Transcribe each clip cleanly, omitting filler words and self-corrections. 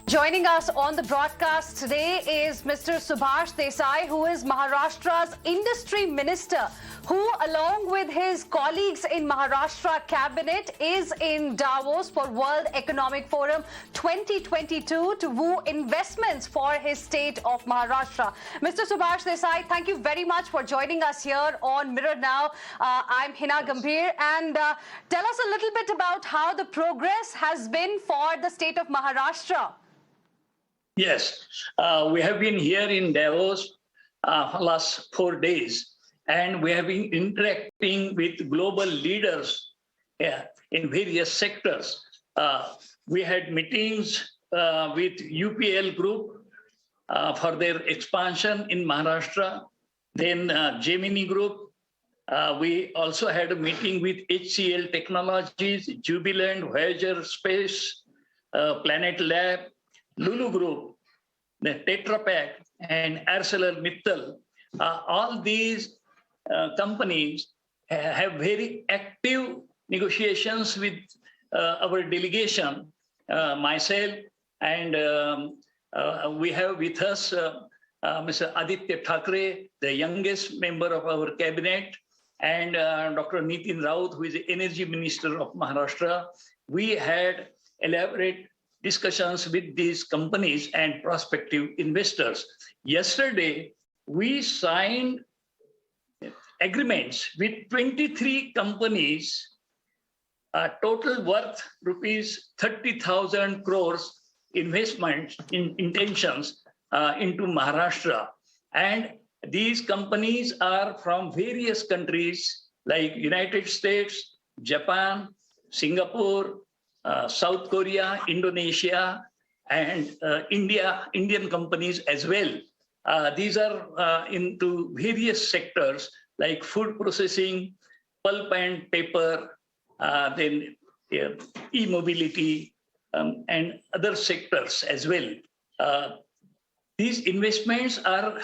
Joining us on the broadcast today is Mr. Subhash Desai, who is Maharashtra's Industry Minister, who, along with his colleagues in Maharashtra Cabinet, is in Davos for World Economic Forum 2022 to woo investments for his state of Maharashtra. Mr. Subhash Desai, thank you very much for joining us here on Mirror Now. I'm Heena Gambhir, and tell us a little bit about how the progress has been for the state of Maharashtra. Yes, we have been here in Davos last 4 days, and we have been interacting with global leaders in various sectors. We had meetings with UPL Group for their expansion in Maharashtra, then Gemini Group. We also had a meeting with HCL Technologies, Jubilant, Voyager Space, Planet Lab, Lulu Group, the Tetra Pak, and ArcelorMittal. All these companies have very active negotiations with our delegation, myself, and we have with us Mr. Aditya Thackeray, the youngest member of our cabinet, and Dr. Nitin Raut, who is the Energy Minister of Maharashtra. We had elaborate discussions with these companies and prospective investors. Yesterday, we signed agreements with 23 companies, total worth rupees 30,000 crores investment intentions into Maharashtra. And these companies are from various countries like United States, Japan, Singapore, South Korea, Indonesia, and Indian companies as well. These are into various sectors like food processing, pulp and paper, then e-mobility, and other sectors as well. These investments are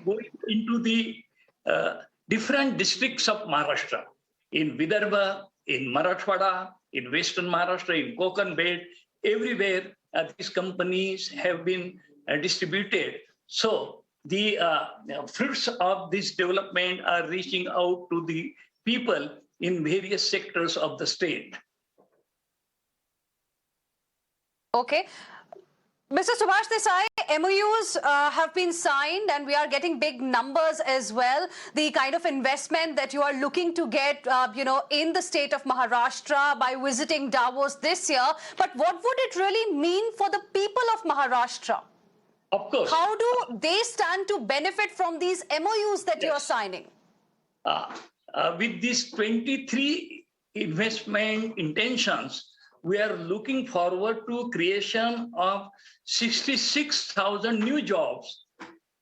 going into the different districts of Maharashtra, in Vidarbha, in Marathwada, in Western Maharashtra, in Konkan Belt, everywhere these companies have been distributed. So the fruits of this development are reaching out to the people in various sectors of the state. Okay. Mr. Subhash Desai, MOUs have been signed, and we are getting big numbers as well. The kind of investment that you are looking to get, in the state of Maharashtra by visiting Davos this year. But what would it really mean for the people of Maharashtra? Of course. How do they stand to benefit from these MOUs that you are signing? With these 23 investment intentions, we are looking forward to creation of 66,000 new jobs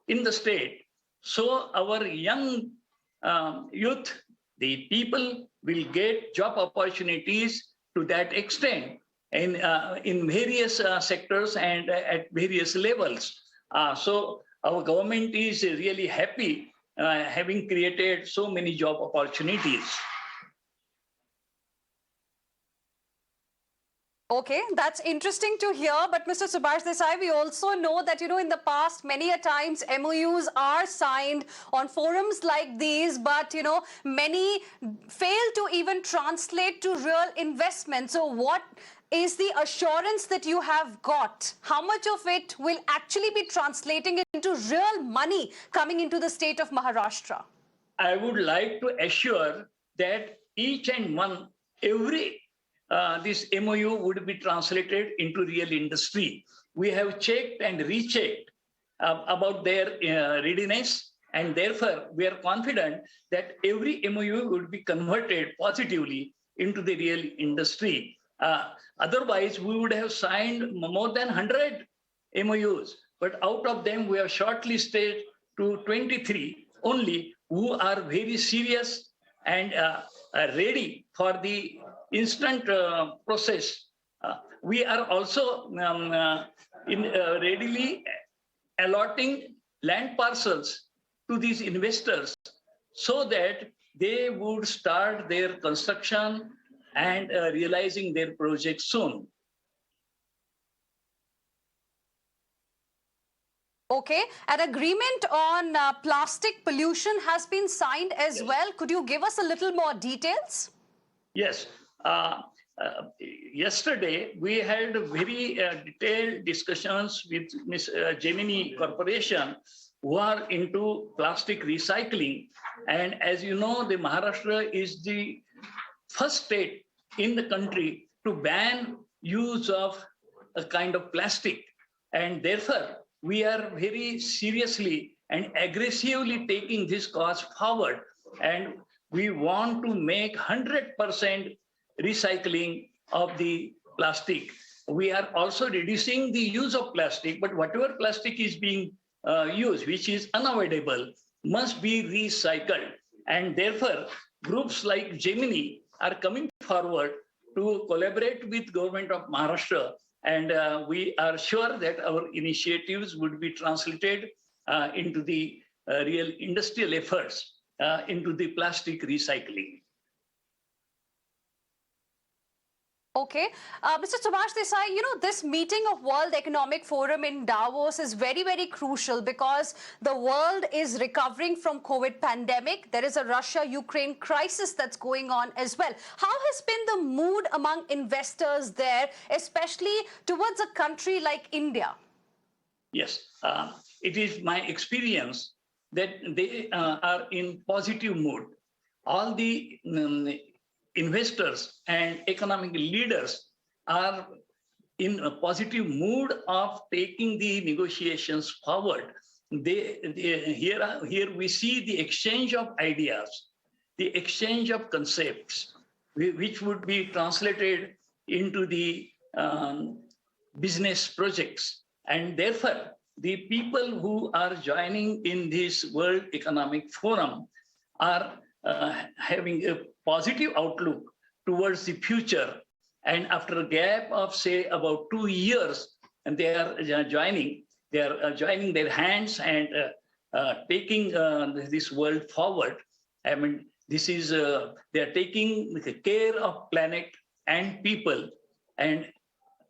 in the state. So our young youth, the people, will get job opportunities to that extent in various sectors and at various levels. So our government is really happy having created so many job opportunities. Okay, that's interesting to hear. But Mr. Subhash Desai, we also know that, in the past, many a times MOUs are signed on forums like these, but, many fail to even translate to real investment. So what is the assurance that you have got? How much of it will actually be translating into real money coming into the state of Maharashtra? I would like to assure that each and one, this MOU would be translated into real industry. We have checked and rechecked about their readiness, and therefore we are confident that every MOU would be converted positively into the real industry. Otherwise, we would have signed more than 100 MOUs, but out of them we have shortlisted to 23 only who are very serious and ready for the instant process. We are also readily allotting land parcels to these investors so that they would start their construction and realizing their projects soon. Okay, an agreement on plastic pollution has been signed as well. Could you give us a little more details? Yes. Uh, Yesterday, we had very detailed discussions with Ms. Gemini Corporation, who are into plastic recycling. And as you know, the Maharashtra is the first state in the country to ban use of a kind of plastic. And therefore, we are very seriously and aggressively taking this cause forward. And we want to make 100% recycling of the plastic. We are also reducing the use of plastic, but whatever plastic is being used, which is unavoidable, must be recycled. And therefore, groups like Gemini are coming forward to collaborate with government of Maharashtra. And we are sure that our initiatives would be translated into the real industrial efforts into the plastic recycling. Okay. Mr. Subhash Desai, this meeting of World Economic Forum in Davos is very, very crucial because the world is recovering from COVID pandemic. There is a Russia-Ukraine crisis that's going on as well. How has been the mood among investors there, especially towards a country like India? Yes, it is my experience that they are in positive mood. All the investors and economic leaders are in a positive mood of taking the negotiations forward. Here we see the exchange of ideas, the exchange of concepts, which would be translated into the business projects. And therefore, the people who are joining in this World Economic Forum are having a positive outlook towards the future. And after a gap of, say, about 2 years, and they are joining their hands and taking this world forward. I mean, this is, they are taking care of planet and people. And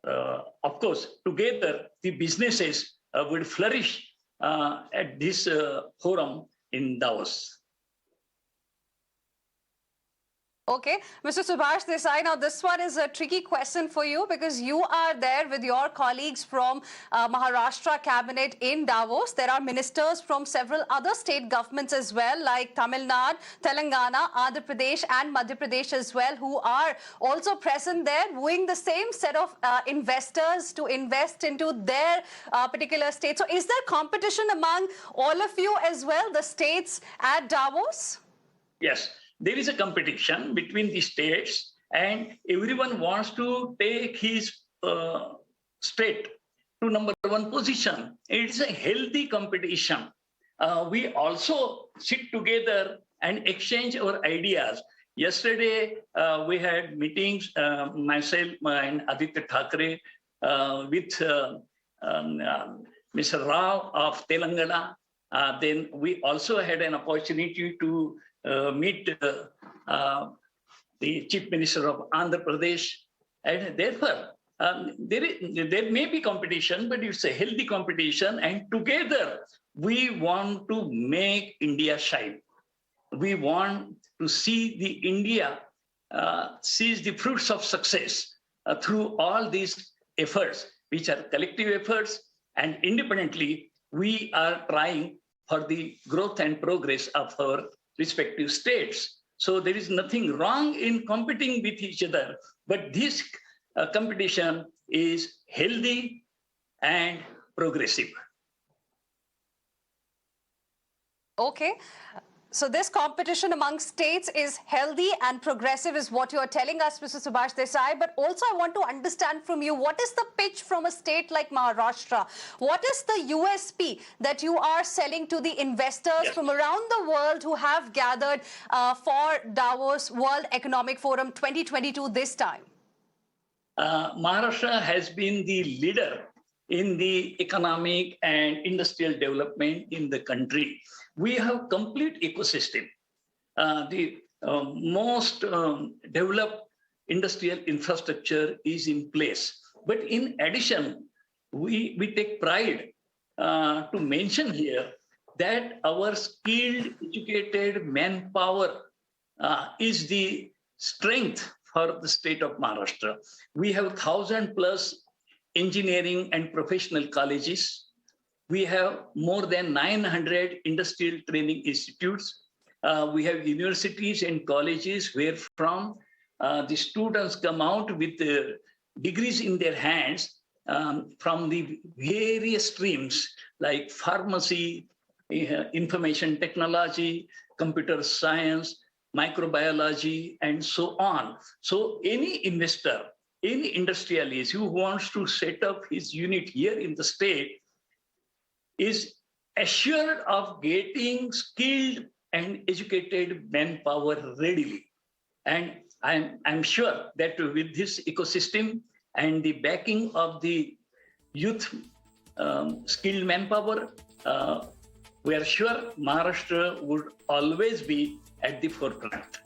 of course, together, the businesses will flourish at this forum in Davos. Okay, Mr. Subhash Desai, now this one is a tricky question for you because you are there with your colleagues from Maharashtra cabinet in Davos. There are ministers from several other state governments as well, like Tamil Nadu, Telangana, Andhra Pradesh and Madhya Pradesh as well, who are also present there, wooing the same set of investors to invest into their particular state. So is there competition among all of you as well, the states at Davos? Yes. There is a competition between the states, and everyone wants to take his state to #1 position. It's a healthy competition. We also sit together and exchange our ideas. Yesterday, we had meetings, myself and Aditya Thackeray, with Mr. Rao of Telangana. Then we also had an opportunity to meet the Chief Minister of Andhra Pradesh. And therefore, there may be competition, but it's a healthy competition. And together, we want to make India shine. We want to see the India sees the fruits of success through all these efforts, which are collective efforts. And independently, we are trying for the growth and progress of our respective states. So there is nothing wrong in competing with each other, but this competition is healthy and progressive. Okay. So this competition among states is healthy and progressive is what you're telling us, Mr. Subhash Desai. But also I want to understand from you, what is the pitch from a state like Maharashtra? What is the USP that you are selling to the investors from around the world who have gathered for Davos World Economic Forum 2022 this time? Maharashtra has been the leader in the economic and industrial development in the country. We have complete ecosystem. The most developed industrial infrastructure is in place. But in addition, we take pride to mention here that our skilled, educated manpower is the strength for the state of Maharashtra. We have 1,000 plus engineering and professional colleges. We have more than 900 industrial training institutes. We have universities and colleges where from the students come out with degrees in their hands from the various streams like pharmacy, information technology, computer science, microbiology, and so on. So any investor, any industrialist who wants to set up his unit here in the state is assured of getting skilled and educated manpower readily. And I'm sure that with this ecosystem and the backing of the youth skilled manpower, we are sure Maharashtra would always be at the forefront.